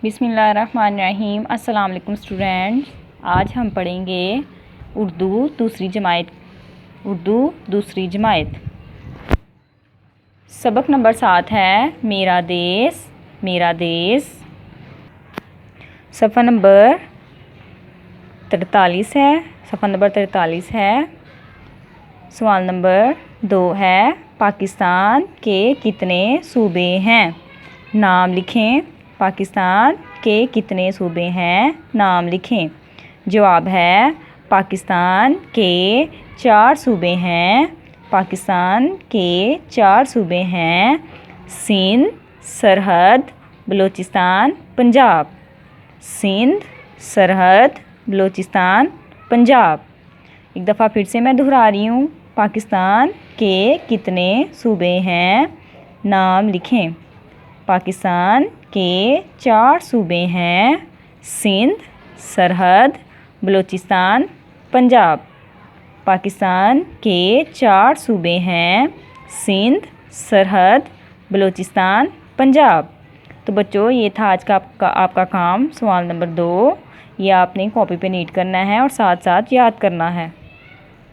بسم اللہ الرحمن الرحیم۔ السلام علیکم اسٹوڈینٹس، آج ہم پڑھیں گے اردو دوسری جماعت۔ سبق نمبر 7 ہے میرا دیس۔ صفحہ نمبر 43 ہے۔ سوال نمبر 2 ہے پاکستان کے کتنے صوبے ہیں؟ نام لکھیں۔ پاکستان کے کتنے صوبے ہیں؟ نام لکھیں۔ جواب ہے پاکستان کے 4 صوبے ہیں۔ پاکستان کے 4 صوبے ہیں: سندھ، سرحد، بلوچستان، پنجاب۔ سندھ، سرحد، بلوچستان، پنجاب۔ ایک دفعہ پھر سے میں دہرا رہی ہوں، پاکستان کے کتنے صوبے ہیں؟ نام لکھیں۔ پاکستان کے 4 صوبے ہیں: سندھ، سرحد، بلوچستان، پنجاب۔ پاکستان کے 4 صوبے ہیں: سندھ، سرحد، بلوچستان، پنجاب۔ تو بچوں، یہ تھا آج کا آپ کا کام، سوال نمبر 2۔ یہ آپ نے کاپی پہ نیٹ کرنا ہے اور ساتھ ساتھ یاد کرنا ہے۔